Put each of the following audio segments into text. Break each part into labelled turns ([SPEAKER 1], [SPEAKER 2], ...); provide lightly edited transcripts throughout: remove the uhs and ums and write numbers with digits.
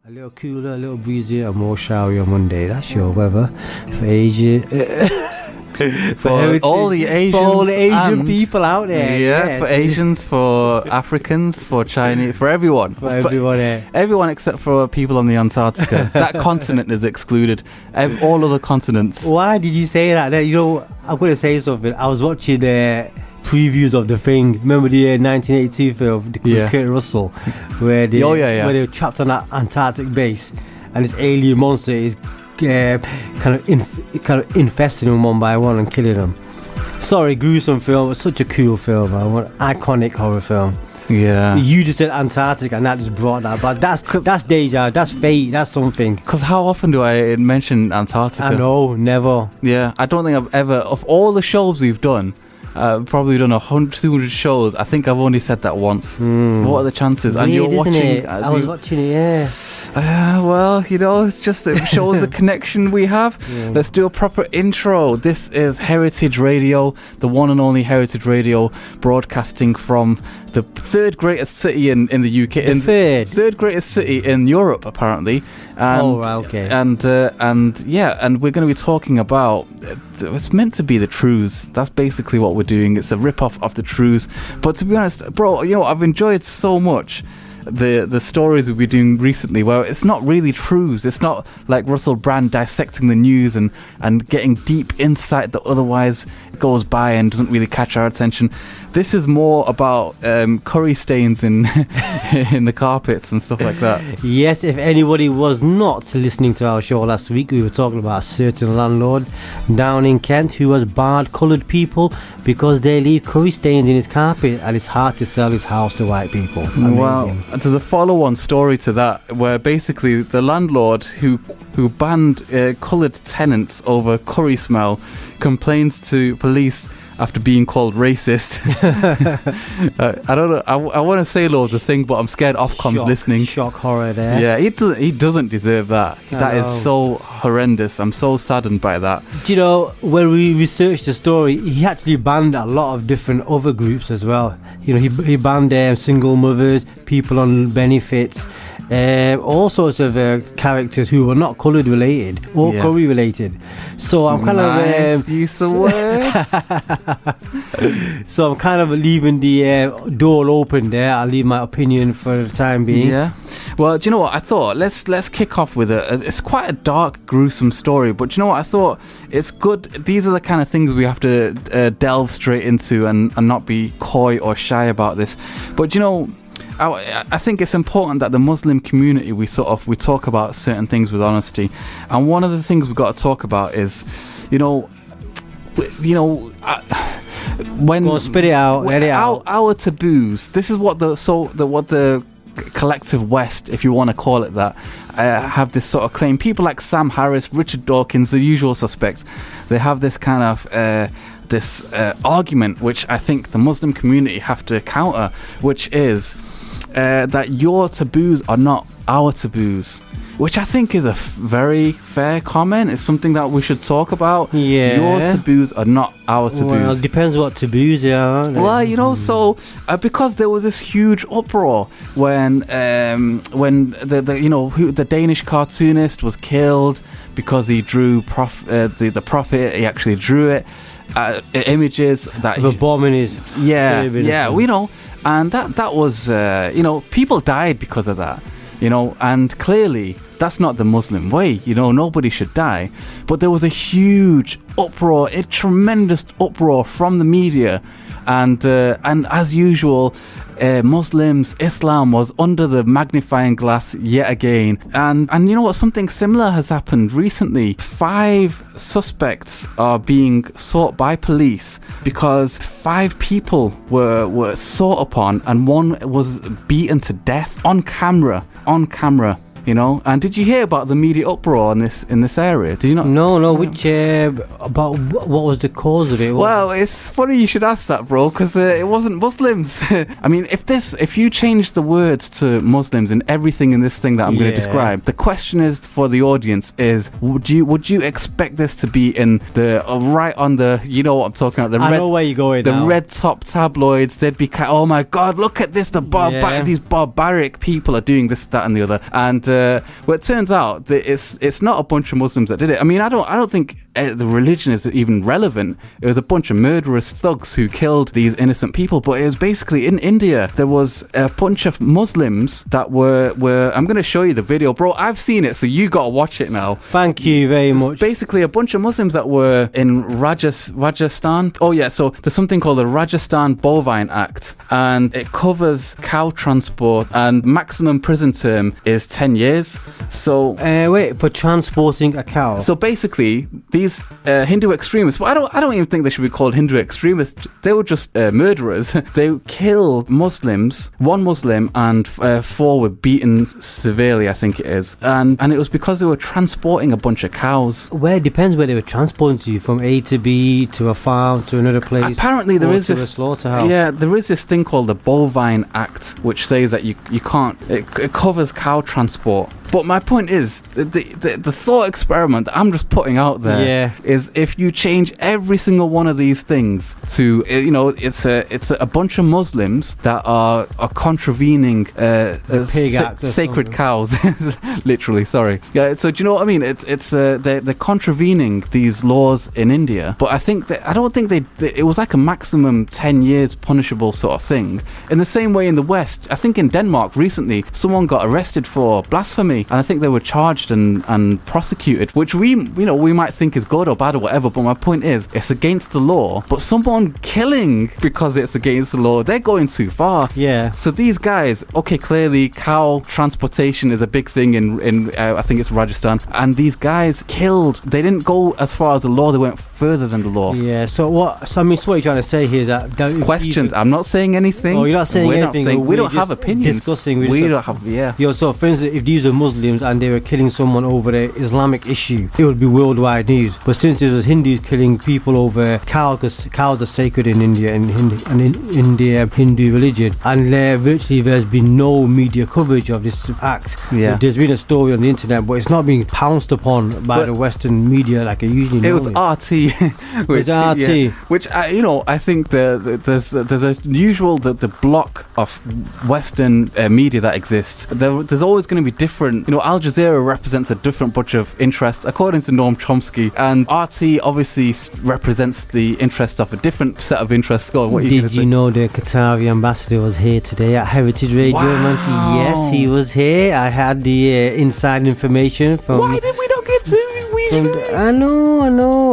[SPEAKER 1] A little cooler, a little breezier, and more showery on Monday. That's your weather for Asia.
[SPEAKER 2] For all the Asian
[SPEAKER 1] people out there.
[SPEAKER 2] Yeah, for Asians, for Africans, for Chinese, for everyone.
[SPEAKER 1] For everyone,
[SPEAKER 2] everyone except for people on the Antarctica. That continent is excluded. All other continents.
[SPEAKER 1] Why did you say that? I'm going to say something. I was watching previews of The Thing. Remember the 1982 film with Kurt Russell, where they were trapped on that Antarctic base, and this alien monster is kind of infesting them one by one and killing them. Sorry, gruesome film, but such a cool film, man. Iconic horror film.
[SPEAKER 2] Yeah.
[SPEAKER 1] You just said Antarctica and that just brought that, but that's deja, that's fate, that's something.
[SPEAKER 2] Because how often do I mention Antarctica?
[SPEAKER 1] I know, never.
[SPEAKER 2] Yeah, I don't think I've ever, of all the shows we've done, probably done 100, 200 shows. I think I've only said that once. What are the chances?
[SPEAKER 1] Weird,
[SPEAKER 2] and you're watching
[SPEAKER 1] it? I was watching it, yeah.
[SPEAKER 2] Well, it shows the connection we have. Yeah. Let's do a proper intro. This is Heritage Radio, the one and only Heritage Radio, broadcasting from the third greatest city in the UK. Third greatest city in Europe, apparently. And,
[SPEAKER 1] okay.
[SPEAKER 2] And we're going to be talking about, it's meant to be the truths. That's basically what we're doing. It's a rip-off of the truths. But to be honest, bro, I've enjoyed so much the stories we've been doing recently, where it's not really truths. It's not like Russell Brand dissecting the news and getting deep insight that otherwise goes by and doesn't really catch our attention. This is more about curry stains in in the carpets and stuff like that.
[SPEAKER 1] Yes, if anybody was not listening to our show last week, we were talking about a certain landlord down in Kent who has barred coloured people because they leave curry stains in his carpet, and it's hard to sell his house to white people. Amazing.
[SPEAKER 2] Well, there's a follow-on story to that, where basically the landlord who banned coloured tenants over curry smell complains to police after being called racist. I don't know. I want to say loads of things, but I'm scared Ofcom's listening.
[SPEAKER 1] Shock horror there.
[SPEAKER 2] Yeah, he doesn't deserve that. That is so horrendous. I'm so saddened by that.
[SPEAKER 1] Do you know, when we researched the story, he actually banned a lot of different other groups as well. He banned single mothers, people on benefits, all sorts of characters who were not coloured related or curry related. So I'm kind of
[SPEAKER 2] use the word.
[SPEAKER 1] So I'm kind of leaving the door open there. I'll leave my opinion for the time being.
[SPEAKER 2] Yeah. Well, do you know what I thought? Let's kick off with it's quite a dark, gruesome story, but do you know what I thought? It's good. These are the kind of things we have to delve straight into and not be coy or shy about this. But do you know, I think it's important that the Muslim community, we talk about certain things with honesty, and one of the things we've got to talk about is, when
[SPEAKER 1] go on, spit it out, let it out.
[SPEAKER 2] Our taboos. This is what the collective West, if you want to call it that, have this sort of claim. People like Sam Harris, Richard Dawkins, the usual suspects, they have this kind of argument, which I think the Muslim community have to counter, which is that your taboos are not our taboos, which I think is a very fair comment. It's something that we should talk about.
[SPEAKER 1] Yeah.
[SPEAKER 2] Your taboos are not our taboos.
[SPEAKER 1] Well, it depends what taboos they are, aren't they?
[SPEAKER 2] Well, so because there was this huge uproar when the Danish cartoonist was killed because he drew the prophet. He actually drew it. Images that
[SPEAKER 1] the bombing is
[SPEAKER 2] we know, and that was people died because of that. And clearly that's not the Muslim way. Nobody should die. But there was a huge uproar, a tremendous uproar from the media, and as usual, Muslims, Islam was under the magnifying glass yet again. And you know what? Something similar has happened recently. 5 suspects are being sought by police because 5 people were sought upon, and one was beaten to death on camera. And did you hear about the media uproar in this area? Did you not?
[SPEAKER 1] No. Which about what was the cause of it?
[SPEAKER 2] Well, it's funny you should ask that, bro, because it wasn't Muslims. I mean, if you change the words to Muslims in everything in this thing that I'm going to describe, the question is for the audience is: would you expect this to be in the right on the what I'm talking about?
[SPEAKER 1] I know where you're going.
[SPEAKER 2] The red top tabloids. They'd be oh my God, look at this! These barbaric people are doing this, that, and the other, and well, it turns out that it's not a bunch of Muslims that did it. I mean, I don't think the religion is even relevant. It was a bunch of murderous thugs who killed these innocent people. But it was basically in India. There was a bunch of Muslims that were. I'm going to show you the video, bro. I've seen it, so you got to watch it now.
[SPEAKER 1] Thank you very much.
[SPEAKER 2] Basically, a bunch of Muslims that were in Rajasthan. Oh yeah, so there's something called the Rajasthan Bovine Act, and it covers cow transport, and maximum prison term is 10 years. So
[SPEAKER 1] wait, for transporting a cow.
[SPEAKER 2] So basically, these Hindu extremists. Well, I don't even think they should be called Hindu extremists. They were just murderers. They killed Muslims. One Muslim and 4 were beaten severely, I think it is, and it was because they were transporting a bunch of cows.
[SPEAKER 1] Well, it depends where they were transporting to, from A to B, to a farm, to another place.
[SPEAKER 2] Apparently there is
[SPEAKER 1] a slaughterhouse.
[SPEAKER 2] Yeah, there is this thing called the Bovine Act, which says that you can't. It covers cow transport. But my point is, the thought experiment that I'm just putting out there is if you change every single one of these things to, it's a bunch of Muslims that are contravening sacred cows, literally. Sorry. Yeah. So do you know what I mean? They're contravening these laws in India. But I don't think it was like a maximum 10 years punishable sort of thing. In the same way in the West, I think in Denmark recently, someone got arrested for blasphemy. And I think they were charged and prosecuted, which we might think is good or bad or whatever. But my point is, it's against the law. But someone killing because it's against the law, they're going too far.
[SPEAKER 1] Yeah.
[SPEAKER 2] So these guys, okay, clearly cow transportation is a big thing in I think it's Rajasthan. And these guys killed. They didn't go as far as the law. They went further than the law.
[SPEAKER 1] Yeah. So what you're trying to say here is that
[SPEAKER 2] questions. I'm not saying anything.
[SPEAKER 1] Oh, you're not saying anything.
[SPEAKER 2] We don't have opinions.
[SPEAKER 1] Discussing.
[SPEAKER 2] We don't have. Yeah.
[SPEAKER 1] Yo. So for instance, if these are Muslims and they were killing someone over an Islamic issue, it would be worldwide news. But since it was Hindus killing people over cows, because cows are sacred in India and in the Hindu religion, and virtually there's been no media coverage of this act.
[SPEAKER 2] Yeah.
[SPEAKER 1] There's been a story on the internet, but it's not being pounced upon by the Western media like it usually.
[SPEAKER 2] It was RT, which I think there's a usual the block of Western media that exists. There's always going to be different. Al Jazeera represents a different bunch of interests, according to Noam Chomsky, and RT obviously represents the interest of a different set of interests. Go on, what are you going to say?
[SPEAKER 1] Did you know the Qatari ambassador was here today at Heritage Radio?
[SPEAKER 2] Wow.
[SPEAKER 1] Yes, he was here. I had the inside information from...
[SPEAKER 2] Why did we not get to...
[SPEAKER 1] I know.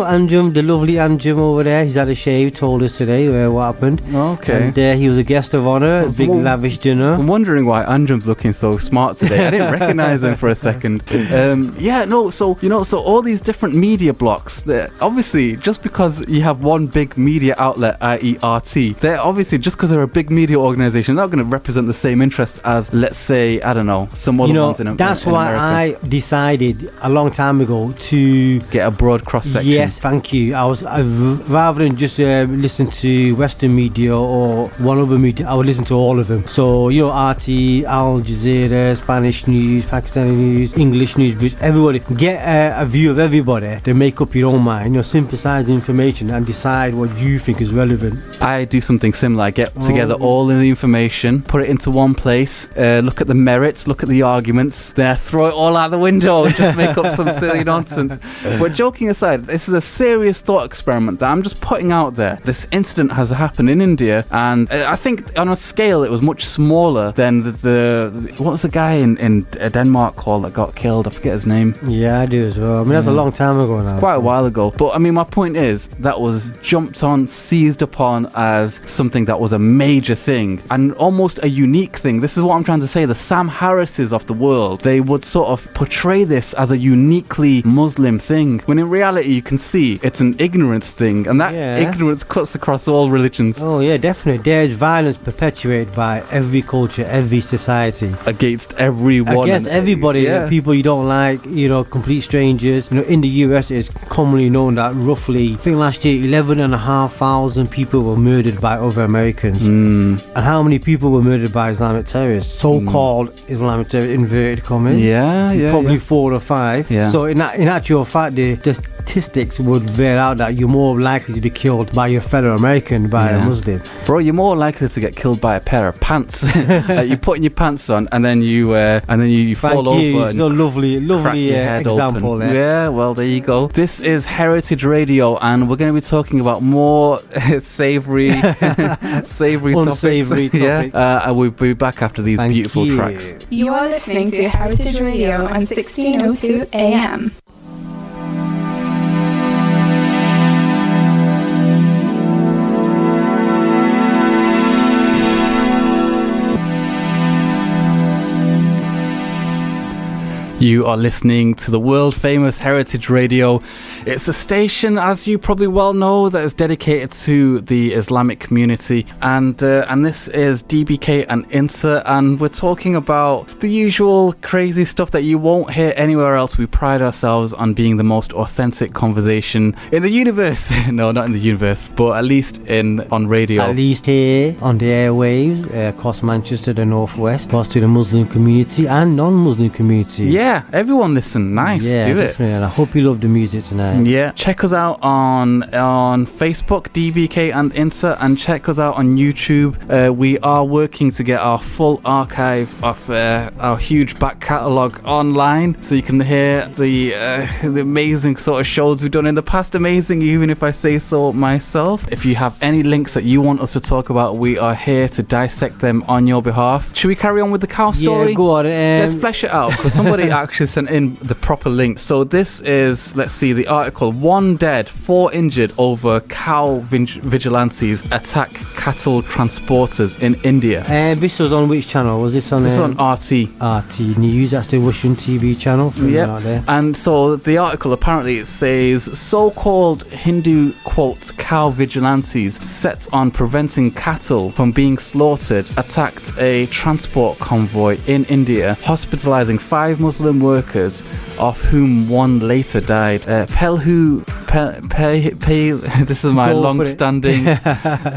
[SPEAKER 1] Anjum, the lovely Anjum over there, he's had a shave, told us today what happened.
[SPEAKER 2] Okay.
[SPEAKER 1] And he was a guest of honour, a big lavish dinner.
[SPEAKER 2] I'm wondering why Anjum's looking so smart today. I didn't recognise him for a second. So all these different media blocks, obviously, just because you have one big media outlet, i.e. RT, they're obviously, just because they're a big media organisation, they're not going to represent the same interest as, let's say, I don't know, some other ones in America.
[SPEAKER 1] That's why I decided a long time ago to
[SPEAKER 2] get a broad cross-section.
[SPEAKER 1] Yes, thank you. Rather than just listen to Western media or one other media, I would listen to all of them. So, RT, Al Jazeera, Spanish news, Pakistani news, English news, everybody. Get a view of everybody, then make up your own mind, synthesize the information and decide what you think is relevant.
[SPEAKER 2] I do something similar. I get together all of the information, put it into one place, look at the merits, look at the arguments, then I throw it all out the window and just make up some silly nonsense. But joking aside, this is a serious thought experiment that I'm just putting out there. This incident has happened in India, and I think on a scale it was much smaller than what was the guy in Denmark called that got killed? I forget his name.
[SPEAKER 1] Yeah, I do as well. I mean, that's a long time ago now.
[SPEAKER 2] It's quite a while ago. But I mean, my point is that was jumped on, seized upon as something that was a major thing and almost a unique thing. This is what I'm trying to say. The Sam Harrises of the world, they would sort of portray this as a uniquely Muslim thing, when in reality you can see it's an ignorance thing, and that ignorance cuts across all religions.
[SPEAKER 1] Oh yeah, definitely. There is violence perpetuated by every culture, every society,
[SPEAKER 2] against everyone,
[SPEAKER 1] against everybody. People you don't like, complete strangers. In the US it's commonly known that roughly, I think last year 11,500 people were murdered by other Americans. And how many people were murdered by Islamic terrorists, so-called Islamic terrorists, inverted commas? Probably 4 or 5. So in actual fact, the statistics would bear out that you're more likely to be killed by your fellow American, by a Muslim.
[SPEAKER 2] Bro, you're more likely to get killed by a pair of pants. You're putting your pants on, and then you fall over.
[SPEAKER 1] It's a lovely example there.
[SPEAKER 2] Yeah, well, there you go. This is Heritage Radio, and we're going to be talking about more savoury
[SPEAKER 1] unsavoury topics.
[SPEAKER 2] Yeah, and we'll be back after these beautiful tracks.
[SPEAKER 3] You are listening to Heritage Radio on 1602 AM.
[SPEAKER 2] You are listening to the world-famous Heritage Radio. It's a station, as you probably well know, that is dedicated to the Islamic community. And this is DBK and Insar, and we're talking about the usual crazy stuff that you won't hear anywhere else. We pride ourselves on being the most authentic conversation in the universe. No, not in the universe, but at least on radio.
[SPEAKER 1] At least here on the airwaves, across Manchester, the Northwest, across to the Muslim community and non-Muslim community.
[SPEAKER 2] Yeah, everyone listen. Nice, do
[SPEAKER 1] definitely.
[SPEAKER 2] it.
[SPEAKER 1] And I hope you love the music tonight.
[SPEAKER 2] Yeah, check us out on Facebook, DBK and Insar, and check us out on YouTube. We are working to get our full archive of our huge back catalogue online, so you can hear the amazing sort of shows we've done in the past. Amazing, even if I say so myself. If you have any links that you want us to talk about, we are here to dissect them on your behalf. Should we carry on with the cow story?
[SPEAKER 1] Yeah, go on.
[SPEAKER 2] Let's flesh it out, because somebody actually sent in the proper link. So this is, let's see, the article: 1 dead, 4 injured over cow vigilantes attack cattle transporters in India.
[SPEAKER 1] This was on which channel? Was this on?
[SPEAKER 2] This is on RT.
[SPEAKER 1] RT News. That's the Russian TV channel.
[SPEAKER 2] Yeah. And so the article, apparently it says, so-called Hindu, quote, cow vigilantes set on preventing cattle from being slaughtered attacked a transport convoy in India, hospitalizing 5 Muslim workers, of whom 1 later died. This is my long-standing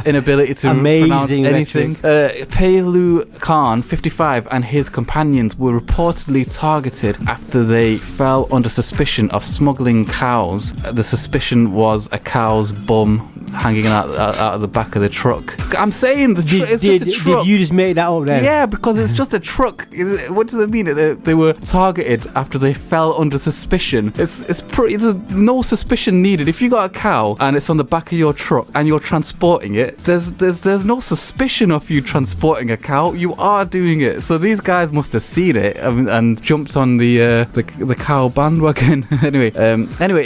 [SPEAKER 2] inability to pronounce anything. Pelu Khan, 55, and his companions were reportedly targeted after they fell under suspicion of smuggling cows. The suspicion was a cow's bum hanging out of the back of the truck. I'm saying it's just a truck.
[SPEAKER 1] Did you just make that up then?
[SPEAKER 2] Yeah, because it's just a truck. What does it mean? They were targeted after they fell under suspicion. It's pretty. There's no suspicion needed. If you got a cow and it's on the back of your truck and you're transporting it, there's no suspicion of you transporting a cow. You are doing it. So these guys must have seen it and jumped on the cow bandwagon. Anyway,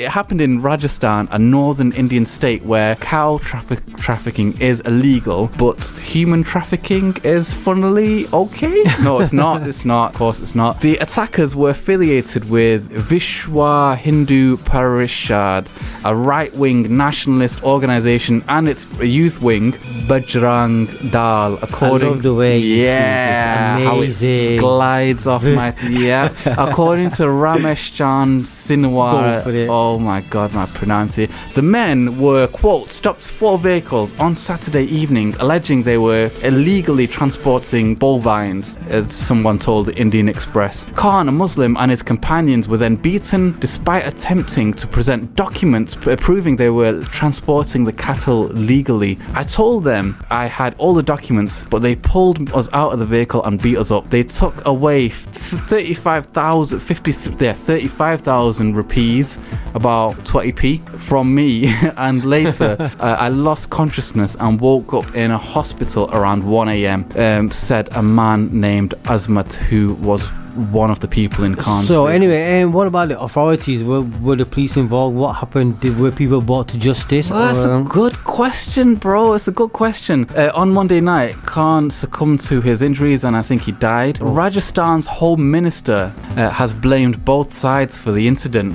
[SPEAKER 2] it happened in Rajasthan, a northern Indian state where cow trafficking is illegal, but human trafficking is funnily okay. No, it's not. It's not. Of course, it's not. The attackers were affiliated with Vishwa Hindu Parishad, a right-wing nationalist organization, and its youth wing, Bajrang Dal. According,
[SPEAKER 1] I love the way you
[SPEAKER 2] how it glides off my according to Ramesh Chan Sinwar. Oh my God, my pronunciation. The men were, quote, stopped 4 vehicles on Saturday evening, alleging they were illegally transporting bovines, as someone told the Indian Express. Khan, a Muslim, and his companions were then beaten despite attempting to present documents proving they were transporting the cattle legally. I told them I had all the documents, but they pulled us out of the vehicle and beat us up. They took away 35,000 rupees, about 20p, from me, and later I lost consciousness and woke up in a hospital around 1 a.m. Said a man named Azmat, who was one of the people in Khan's.
[SPEAKER 1] So anyway, what about the authorities? Were the police involved? What happened? Were people brought to justice?
[SPEAKER 2] Well, that's a good question, bro. It's a good question. On Monday night, Khan succumbed to his injuries and I think he died. Rajasthan's Home Minister has blamed both sides for the incident.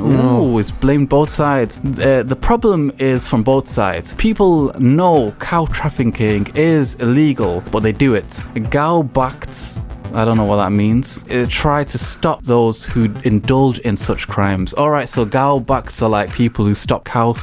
[SPEAKER 2] He's blamed both sides. The problem is from both sides. People know cow trafficking is illegal, but they do it. Gao Bhakts I don't know what that means. It tried to stop those who indulge in such crimes. All right, so go back to like people who stop cow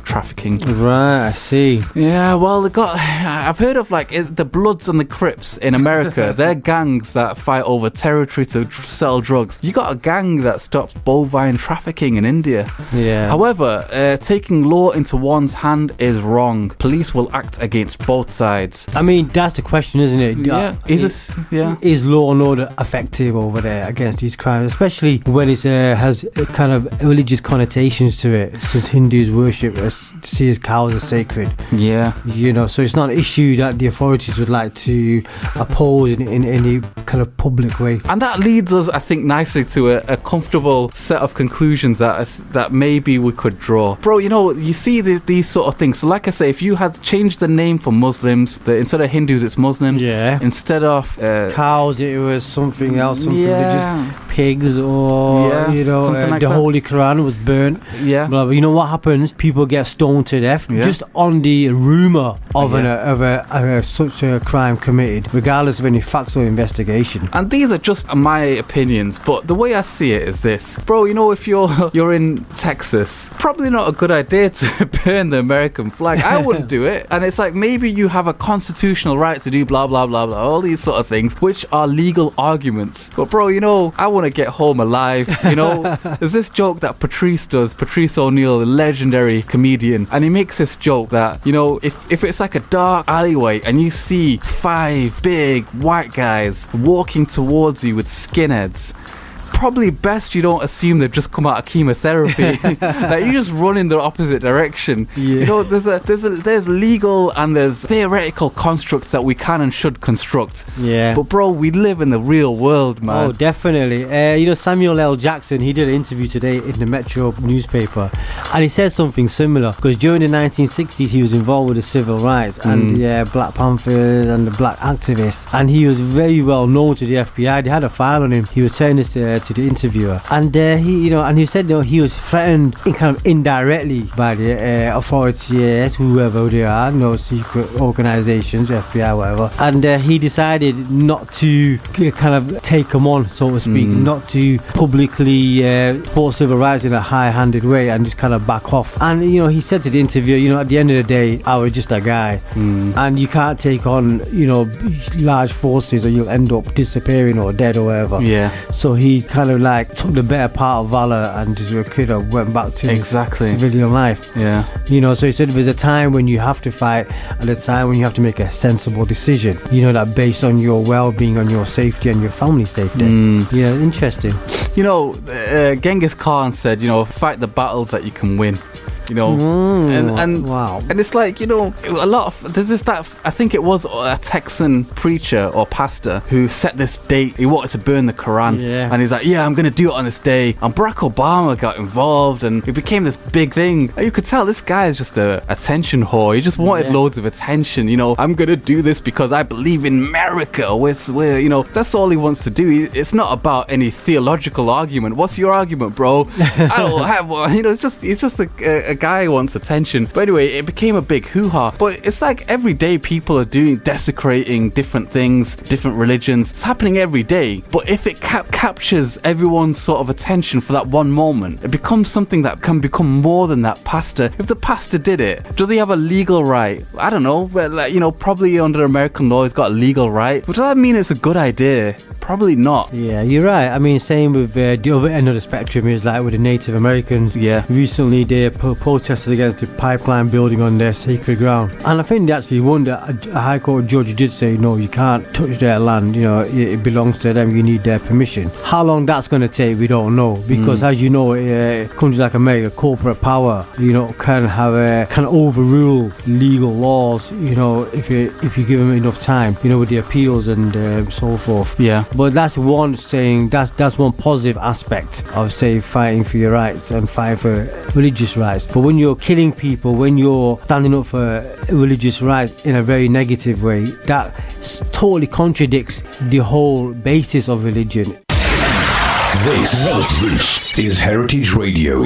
[SPEAKER 2] trafficking.
[SPEAKER 1] Right, I see.
[SPEAKER 2] Yeah, well, I've heard of like the Bloods and the Crips in America. They're gangs that fight over territory to sell drugs. You got a gang that stops bovine trafficking in India.
[SPEAKER 1] Yeah.
[SPEAKER 2] However, taking law into one's hand is wrong. Police will act against both sides.
[SPEAKER 1] I mean, that's the question, isn't it?
[SPEAKER 2] Yeah.
[SPEAKER 1] Is law and order effective over there against these crimes, especially when it has kind of religious connotations to it, since Hindus worship see as cows as sacred.
[SPEAKER 2] Yeah.
[SPEAKER 1] You know, so it's not an issue that the authorities would like to oppose in any kind of public way.
[SPEAKER 2] And that leads us, I think, nicely to a comfortable set of conclusions that maybe we could draw. Bro, you know, you see these sort of things. So like I say, if you had changed the name for Muslims, instead of Hindus, it's Muslims.
[SPEAKER 1] Yeah.
[SPEAKER 2] Instead of
[SPEAKER 1] cows, it was something else, something
[SPEAKER 2] yeah.
[SPEAKER 1] just pigs, or
[SPEAKER 2] yes, like
[SPEAKER 1] the
[SPEAKER 2] that.
[SPEAKER 1] Holy Quran was burnt.
[SPEAKER 2] Yeah.
[SPEAKER 1] Blah, blah. You know what happens? People get stoned to death just on the rumor of such a crime committed, regardless of any facts or investigation.
[SPEAKER 2] And these are just my opinions, but the way I see it is this, bro. You know, if you're in Texas, probably not a good idea to burn the American flag. I wouldn't do it. And it's like, maybe you have a constitutional right to do blah blah blah blah, all these sort of things, which are legal arguments. But bro, you know, I want to get home alive. You know, there's this joke that Patrice O'Neill, the legendary comedian, and he makes this joke that, you know, if it's like a dark alleyway and you see 5 big white guys walking towards you with skinheads, probably best you don't assume they've just come out of chemotherapy. Like, you just run in the opposite direction. You know, there's legal and there's theoretical constructs that we can and should construct. But bro, we live in the real world, man.
[SPEAKER 1] Oh, definitely. You know, Samuel L. Jackson, he did an interview today in the Metro newspaper, and he said something similar, because during the 1960s he was involved with the civil rights and the Black Panthers and the black activists, and he was very well known to the FBI. They had a file on him. He was saying this to the interviewer, and he said, you know, he was threatened kind of indirectly by the authorities, whoever they are, no secret organizations, FBI, whatever, and he decided not to kind of take them on, so to speak, not to publicly support civil rights in a high-handed way and just kind of back off. And you know, he said to the interviewer, you know, at the end of the day, I was just a guy, and you can't take on, you know, large forces or you'll end up disappearing or dead or whatever. So he kind of like took the better part of valor and just kind of went back to civilian life. You know, so he said there's a time when you have to fight and a time when you have to make a sensible decision, you know, that based on your well-being, on your safety and your family's safety. Yeah, interesting.
[SPEAKER 2] You know, Genghis Khan said, you know, fight the battles that you can win. You know, and
[SPEAKER 1] wow.
[SPEAKER 2] And it's like, you know, I think it was a Texan preacher or pastor who set this date. He wanted to burn the Quran, and he's like, I'm gonna do it on this day. And Barack Obama got involved, and it became this big thing. And you could tell this guy is just a attention whore. He just wanted loads of attention. You know, I'm gonna do this because I believe in America. Where you know, that's all he wants to do. It's not about any theological argument. What's your argument, bro? I don't have one. You know, it's just a guy who wants attention. But anyway, it became a big hoo-ha. But it's like every day people are desecrating different things, different religions. It's happening every day. But if it captures everyone's sort of attention for that one moment, it becomes something that can become more than that pastor. If the pastor did it, does he have a legal right? I don't know. But like, you know, probably under American law, he's got a legal right. But does that mean it's a good idea? Probably not. Yeah,
[SPEAKER 1] you're right. I mean, same with the other end of the spectrum is like with the Native Americans. Recently they protested against the pipeline building on their sacred ground, and I think they actually won. A High Court judge did say, no, you can't touch their land, you know, it belongs to them, you need their permission. How long that's going to take, we don't know, because as you know, countries like America, corporate power, you know, can overrule legal laws, you know, if you give them enough time, you know, with the appeals and so forth. But that's one saying, that's one positive aspect of, say, fighting for your rights and fighting for religious rights. But when you're killing people, when you're standing up for religious rights in a very negative way, that totally contradicts the whole basis of religion.
[SPEAKER 4] This is Heritage Radio.